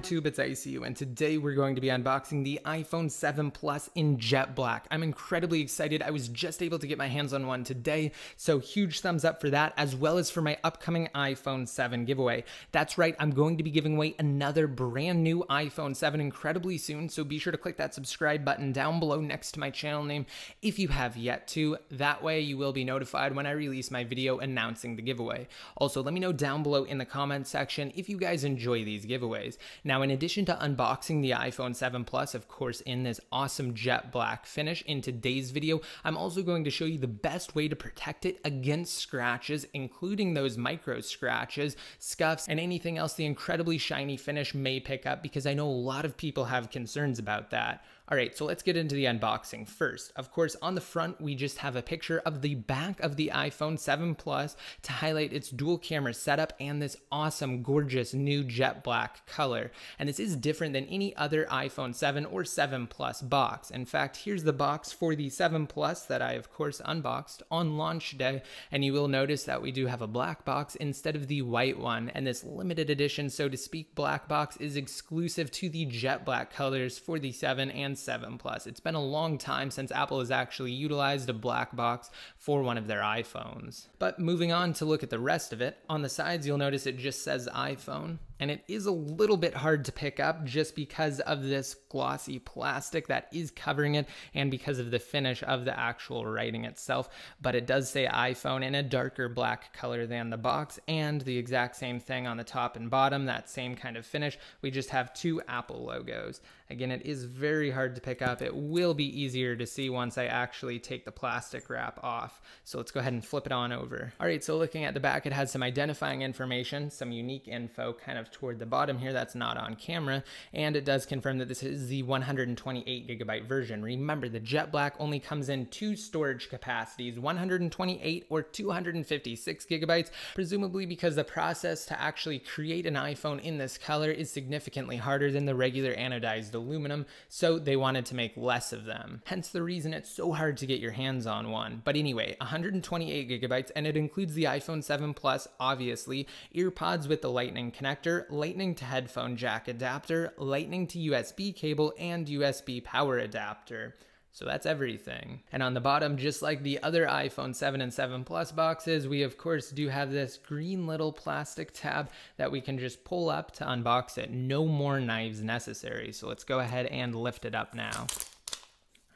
YouTube, it's ICU, and today we're going to be unboxing the iPhone 7 Plus in jet black. I'm incredibly excited. I was just able to get my hands on one today, so huge thumbs up for that, as well as for my upcoming iPhone 7 giveaway. That's right, I'm going to be giving away another brand new iPhone 7 incredibly soon, so be sure to click that subscribe button down below next to my channel name if you have yet to. That way you will be notified when I release my video announcing the giveaway. Also, let me know down below in the comments section if you guys enjoy these giveaways. Now, in addition to unboxing the iPhone 7 Plus, of course, in this awesome jet black finish, in today's video, I'm also going to show you the best way to protect it against scratches, including those micro scratches, scuffs, and anything else the incredibly shiny finish may pick up, because I know a lot of people have concerns about that. All right, so let's get into the unboxing first. Of course, on the front, we just have a picture of the back of the iPhone 7 Plus to highlight its dual camera setup and this awesome, gorgeous new jet black color. And this is different than any other iPhone 7 or 7 Plus box. In fact, here's the box for the 7 Plus that I, of course, unboxed on launch day. And you will notice that we do have a black box instead of the white one. And this limited edition, so to speak, black box is exclusive to the jet black colors for the 7 and 7 Plus. It's been a long time since Apple has actually utilized a black box for one of their iPhones. But moving on to look at the rest of it, on the sides you'll notice it just says iPhone. And it is a little bit hard to pick up just because of this glossy plastic that is covering it and because of the finish of the actual writing itself. But it does say iPhone in a darker black color than the box, and the exact same thing on the top and bottom, that same kind of finish. We just have two Apple logos. Again, it is very hard to pick up. It will be easier to see once I actually take the plastic wrap off. So let's go ahead and flip it on over. All right, so looking at the back, it has some identifying information, some unique info kind of toward the bottom here that's not on camera, and it does confirm that this is the 128GB version. Remember, the jet black only comes in two storage capacities, 128 or 256GB, presumably because the process to actually create an iPhone in this color is significantly harder than the regular anodized aluminum, so they wanted to make less of them. Hence the reason it's so hard to get your hands on one. But anyway, 128GB, and it includes the iPhone 7 Plus, obviously, earpods with the Lightning connector, Lightning to headphone jack adapter, Lightning to USB cable, and USB power adapter. So that's everything. And on the bottom, just like the other iPhone 7 and 7 Plus boxes, we of course do have this green little plastic tab that we can just pull up to unbox it. No more knives necessary. So let's go ahead and lift it up now.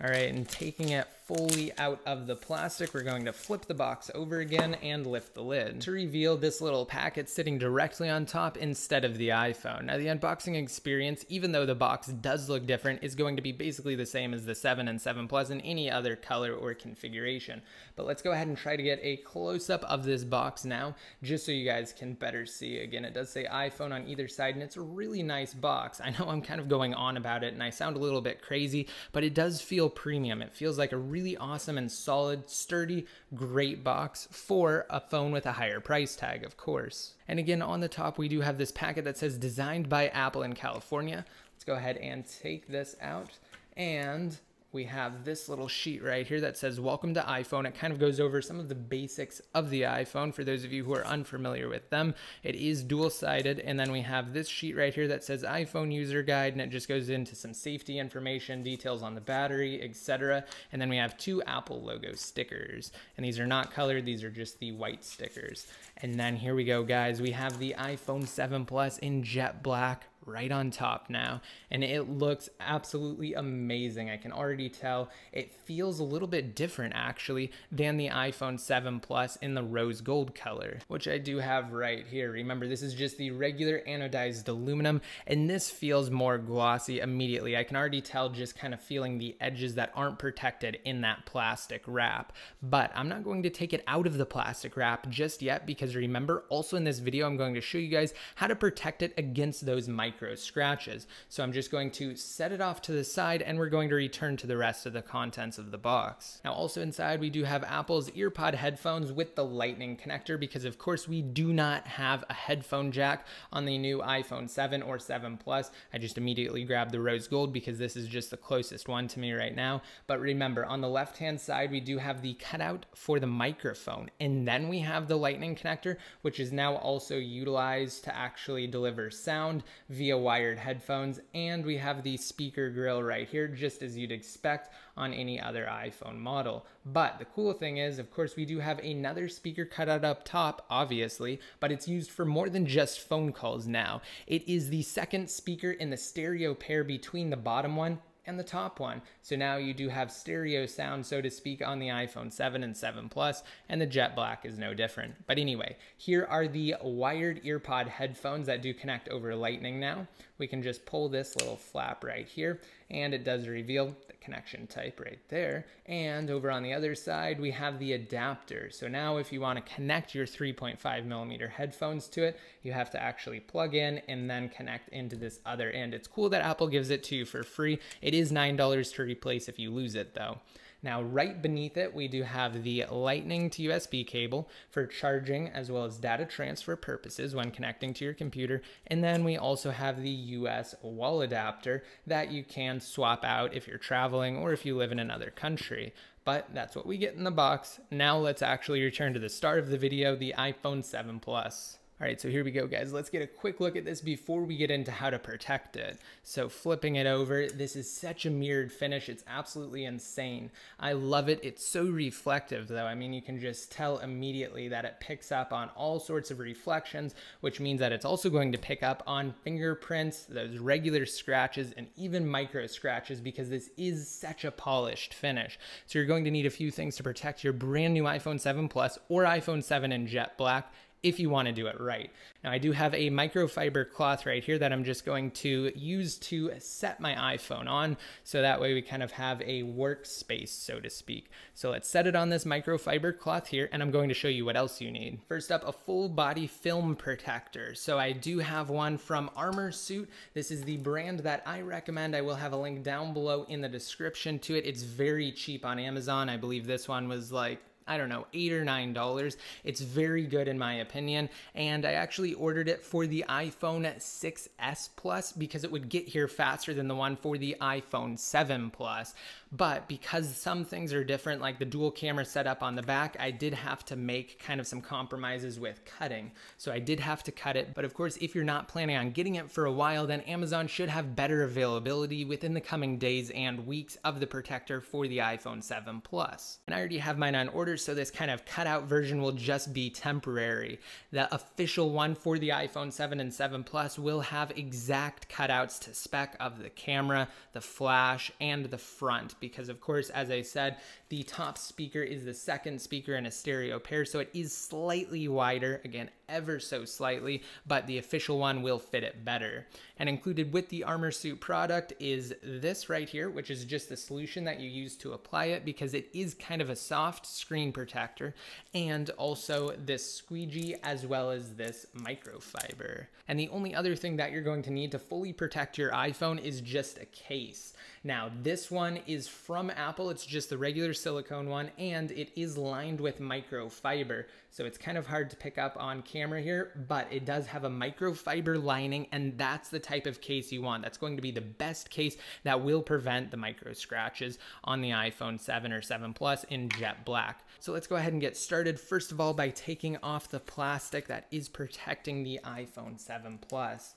All right, and taking it fully out of the plastic, we're going to flip the box over again and lift the lid to reveal this little packet sitting directly on top instead of the iPhone. Now, the unboxing experience, even though the box does look different, is going to be basically the same as the 7 and 7 Plus in any other color or configuration. But let's go ahead and try to get a close-up of this box now, just so you guys can better see. Again, it does say iPhone on either side, and it's a really nice box. I know I'm kind of going on about it, and I sound a little bit crazy, but it does feel premium. It feels like a really awesome and solid, sturdy, great box for a phone with a higher price tag, of course. And again, on the top, we do have this packet that says designed by Apple in California. Let's go ahead and take this out, and we have this little sheet right here that says welcome to iPhone. It kind of goes over some of the basics of the iPhone for those of you who are unfamiliar with them. It is dual-sided, and then we have this sheet right here that says iPhone user guide, and it just goes into some safety information, details on the battery, etc. And then we have two Apple logo stickers, and these are not colored, these are just the white stickers. And then here we go, guys. We have the iPhone 7 Plus in jet black right on top now, and it looks absolutely amazing. I can already tell it feels a little bit different actually than the iPhone 7 Plus in the rose gold color, which I do have right here. Remember, this is just the regular anodized aluminum, and this feels more glossy immediately. I can already tell just kind of feeling the edges that aren't protected in that plastic wrap. But I'm not going to take it out of the plastic wrap just yet, because remember, also in this video I'm going to show you guys how to protect it against those micro scratches. So I'm just going to set it off to the side, and we're going to return to the rest of the contents of the box. Now, also inside, we do have Apple's earpod headphones with the Lightning connector, because of course we do not have a headphone jack on the new iPhone 7 or 7 Plus. I just immediately grabbed the rose gold because this is just the closest one to me right now. But remember, on the left-hand side, we do have the cutout for the microphone, and then we have the Lightning connector, which is now also utilized to actually deliver sound via wired headphones, and we have the speaker grill right here, just as you'd expect on any other iPhone model. But the cool thing is, of course, we do have another speaker cutout up top, obviously, but it's used for more than just phone calls now. It is the second speaker in the stereo pair between the bottom one and the top one. So now you do have stereo sound, so to speak, on the iPhone 7 and 7 Plus, and the jet black is no different. But anyway, here are the wired earpod headphones that do connect over Lightning now. We can just pull this little flap right here, and it does reveal the connection type right there. And over on the other side, we have the adapter. So now if you want to connect your 3.5mm headphones to it, you have to actually plug in and then connect into this other end. It's cool that Apple gives it to you for free. It is $9 to replace if you lose it though. Now, right beneath it, we do have the Lightning to USB cable for charging as well as data transfer purposes when connecting to your computer. And then we also have the US wall adapter that you can swap out if you're traveling or if you live in another country. But that's what we get in the box. Now let's actually return to the start of the video, the iPhone 7 Plus. All right, so here we go, guys. Let's get a quick look at this before we get into how to protect it. So flipping it over, this is such a mirrored finish. It's absolutely insane. I love it. It's so reflective, though. I mean, you can just tell immediately that it picks up on all sorts of reflections, which means that it's also going to pick up on fingerprints, those regular scratches, and even micro scratches, because this is such a polished finish. So you're going to need a few things to protect your brand new iPhone 7 Plus or iPhone 7 in jet black, if you want to do it right. Now I do have a microfiber cloth right here that I'm just going to use to set my iPhone on, so that way we kind of have a workspace, so to speak. So let's set it on this microfiber cloth here, and I'm going to show you what else you need. First up, a full body film protector. So I do have one from Armor Suit. This is the brand that I recommend. I will have a link down below in the description to it. It's very cheap on Amazon. I believe this one was like, I don't know, $8 or $9. It's very good in my opinion, and I actually ordered it for the iPhone 6s Plus because it would get here faster than the one for the iPhone 7 Plus. But because some things are different, like the dual camera setup on the back, I did have to make kind of some compromises with cutting. So I did have to cut it, but of course, if you're not planning on getting it for a while, then Amazon should have better availability within the coming days and weeks of the protector for the iPhone 7 Plus. And I already have mine on order, so this kind of cutout version will just be temporary. The official one for the iPhone 7 and 7 Plus will have exact cutouts to spec of the camera, the flash, and the front, because of course, as I said, the top speaker is the second speaker in a stereo pair, so it is slightly wider, again, ever so slightly, but the official one will fit it better. And included with the Armor Suit product is this right here, which is just the solution that you use to apply it, because it is kind of a soft screen protector, and also this squeegee as well as this microfiber. And the only other thing that you're going to need to fully protect your iPhone is just a case. Now this one is from Apple. It's just the regular silicone one, and it is lined with microfiber, so it's kind of hard to pick up on camera here, but it does have a microfiber lining, and that's the type of case you want. That's going to be the best case that will prevent the micro scratches on the iPhone 7 or 7 Plus in jet black. So let's go ahead and get started, first of all, by taking off the plastic that is protecting the iPhone 7 Plus.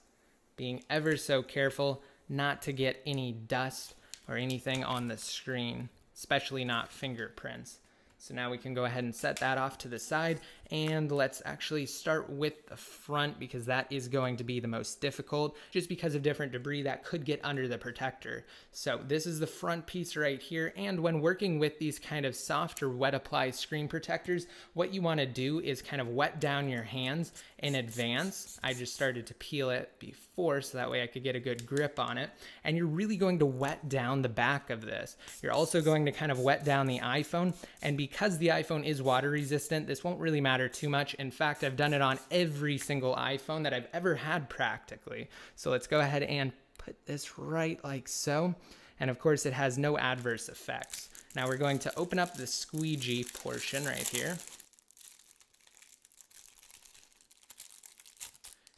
Being ever so careful not to get any dust or anything on the screen, especially not fingerprints. So now we can go ahead and set that off to the side, and let's actually start with the front, because that is going to be the most difficult just because of different debris that could get under the protector. So this is the front piece right here, and when working with these kind of soft or wet apply screen protectors, what you want to do is kind of wet down your hands in advance. I just started to peel it before so that way I could get a good grip on it, and you're really going to wet down the back of this. You're also going to kind of wet down the iPhone, and because the iPhone is water resistant, this won't really matter too much. In fact, I've done it on every single iPhone that I've ever had practically. So let's go ahead and put this right like so. And of course, it has no adverse effects. Now we're going to open up the squeegee portion right here.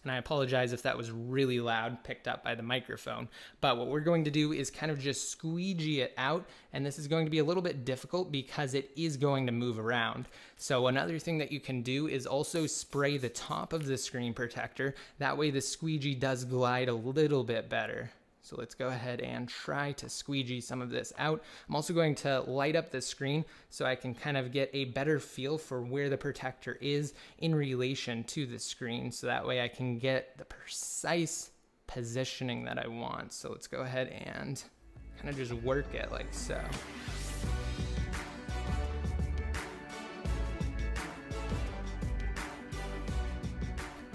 And I apologize if that was really loud, picked up by the microphone. But what we're going to do is kind of just squeegee it out, and this is going to be a little bit difficult because it is going to move around. So another thing that you can do is also spray the top of the screen protector. That way the squeegee does glide a little bit better. So let's go ahead and try to squeegee some of this out. I'm also going to light up the screen so I can kind of get a better feel for where the protector is in relation to the screen. So that way I can get the precise positioning that I want. So let's go ahead and kind of just work it like so.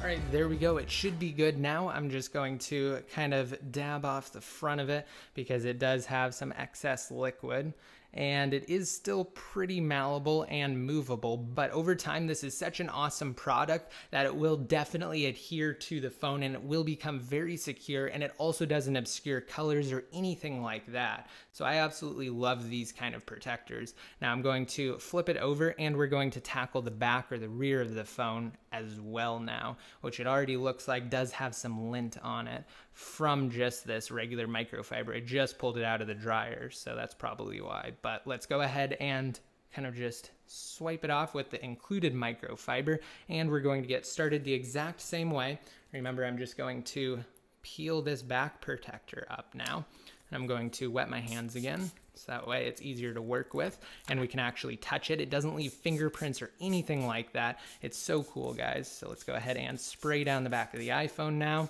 All right, there we go. It should be good now. I'm just going to kind of dab off the front of it because it does have some excess liquid. And it is still pretty malleable and movable, but over time this is such an awesome product that it will definitely adhere to the phone and it will become very secure, and it also doesn't obscure colors or anything like that. So I absolutely love these kind of protectors. Now I'm going to flip it over and we're going to tackle the back or the rear of the phone as well now, which it already looks like does have some lint on it from just this regular microfiber. I just pulled it out of the dryer, so that's probably why. But let's go ahead and kind of just swipe it off with the included microfiber, and we're going to get started the exact same way. Remember, I'm just going to peel this back protector up now, and I'm going to wet my hands again, so that way it's easier to work with and we can actually touch it. It doesn't leave fingerprints or anything like that. It's so cool, guys. So let's go ahead and spray down the back of the iPhone now,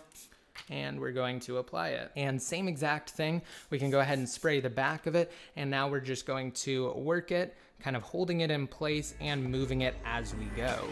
and we're going to apply it. And same exact thing, we can go ahead and spray the back of it, and now we're just going to work it, kind of holding it in place and moving it as we go.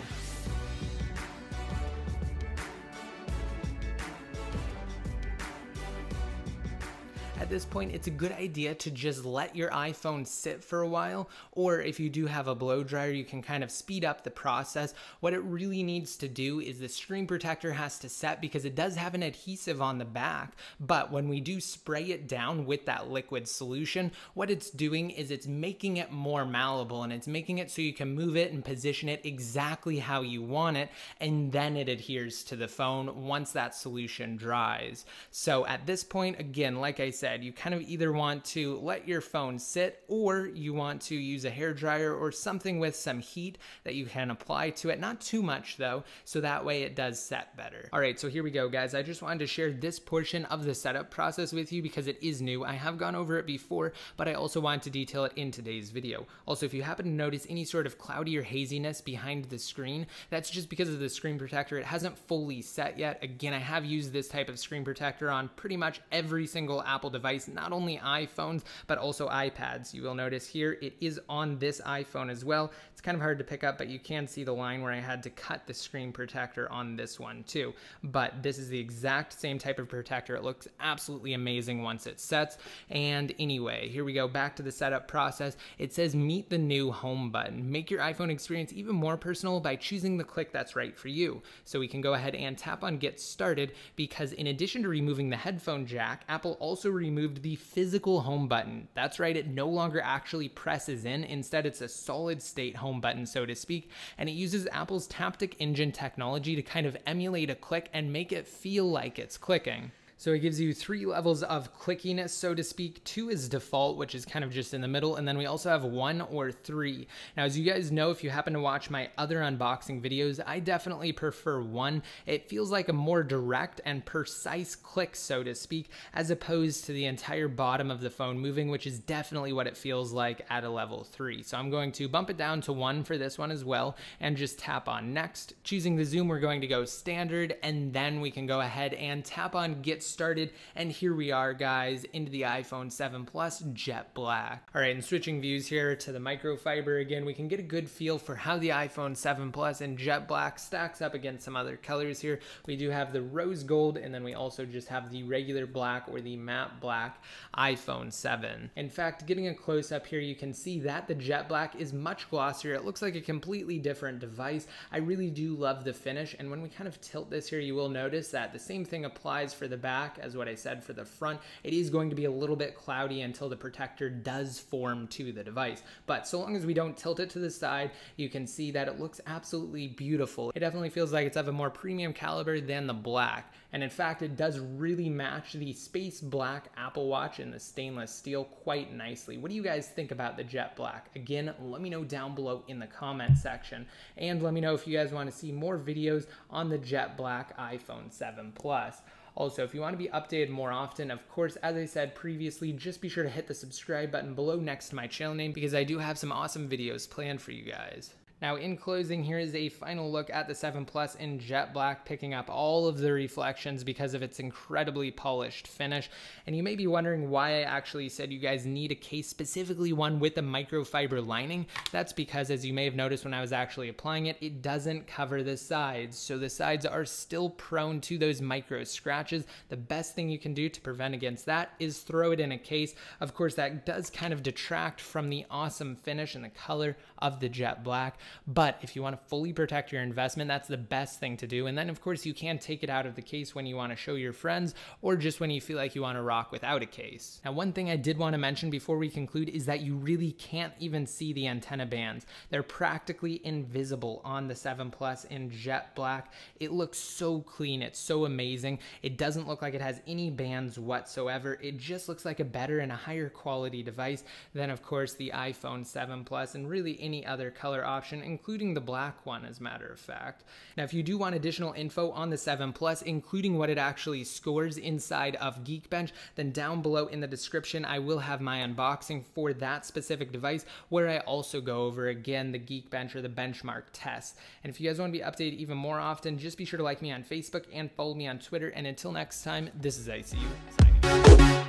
At this point, it's a good idea to just let your iPhone sit for a while, or if you do have a blow dryer, you can kind of speed up the process. What it really needs to do is the screen protector has to set because it does have an adhesive on the back, but when we do spray it down with that liquid solution, what it's doing is it's making it more malleable, and it's making it so you can move it and position it exactly how you want it, and then it adheres to the phone once that solution dries. So at this point, again, like I said, you kind of either want to let your phone sit, or you want to use a hairdryer or something with some heat that you can apply to it. Not too much though, so that way it does set better. All right, so here we go, guys. I just wanted to share this portion of the setup process with you because it is new. I have gone over it before, but I also wanted to detail it in today's video. Also, if you happen to notice any sort of cloudy or haziness behind the screen, that's just because of the screen protector. It hasn't fully set yet. Again, I have used this type of screen protector on pretty much every single Apple device, not only iPhones, but also iPads. You will notice here it is on this iPhone as well. It's kind of hard to pick up, but you can see the line where I had to cut the screen protector on this one too. But this is the exact same type of protector. It looks absolutely amazing once it sets. And anyway, here we go, back to the setup process. It says meet the new home button. Make your iPhone experience even more personal by choosing the click that's right for you. So we can go ahead and tap on get started, because in addition to removing the headphone jack, Apple also removed the physical home button. That's right, it no longer actually presses in. Instead, it's a solid state home button, so to speak, and it uses Apple's Taptic Engine technology to kind of emulate a click and make it feel like it's clicking. So it gives you 3 levels of clickiness, so to speak. 2 is default, which is kind of just in the middle, and then we also have 1 or 3. Now, as you guys know, if you happen to watch my other unboxing videos, I definitely prefer 1. It feels like a more direct and precise click, so to speak, as opposed to the entire bottom of the phone moving, which is definitely what it feels like at a level 3. So I'm going to bump it down to 1 for this one as well, and just tap on next. Choosing the zoom, we're going to go standard, and then we can go ahead and tap on get started, and here we are, guys, into the iPhone 7 Plus jet black. All right, and switching views here to the microfiber again, we can get a good feel for how the iPhone 7 Plus in jet black stacks up against some other colors here. We do have the rose gold, and then we also just have the regular black or the matte black iPhone 7. In fact, getting a close up here, you can see that the jet black is much glossier. It looks like a completely different device. I really do love the finish, and when we kind of tilt this here, you will notice that the same thing applies for the back back as what I said for the front. It is going to be a little bit cloudy until the protector does form to the device. But so long as we don't tilt it to the side, you can see that it looks absolutely beautiful. It definitely feels like it's of a more premium caliber than the black. And in fact, it does really match the space black Apple Watch in the stainless steel quite nicely. What do you guys think about the jet black? Again, let me know down below in the comment section. And let me know if you guys want to see more videos on the jet black iPhone 7 Plus. Also, if you want to be updated more often, of course, as I said previously, just be sure to hit the subscribe button below next to my channel name because I do have some awesome videos planned for you guys. Now, in closing, here is a final look at the 7 Plus in jet black, picking up all of the reflections because of its incredibly polished finish. And you may be wondering why I actually said you guys need a case, specifically one with a microfiber lining. That's because, as you may have noticed when I was actually applying it, it doesn't cover the sides. So the sides are still prone to those micro scratches. The best thing you can do to prevent against that is throw it in a case. Of course, that does kind of detract from the awesome finish and the color of the jet black. But if you want to fully protect your investment, that's the best thing to do. And then, of course, you can take it out of the case when you want to show your friends or just when you feel like you want to rock without a case. Now, one thing I did want to mention before we conclude is that you really can't even see the antenna bands. They're practically invisible on the 7 Plus in jet black. It looks so clean. It's so amazing. It doesn't look like it has any bands whatsoever. It just looks like a better and a higher quality device than, of course, the iPhone 7 Plus and really any other color option, including the black one, as a matter of fact. Now, if you do want additional info on the 7 Plus, including what it actually scores inside of Geekbench, then down below in the description, I will have my unboxing for that specific device, where I also go over, again, the Geekbench or the benchmark test. And if you guys want to be updated even more often, just be sure to like me on Facebook and follow me on Twitter. And until next time, this is ICU signing out.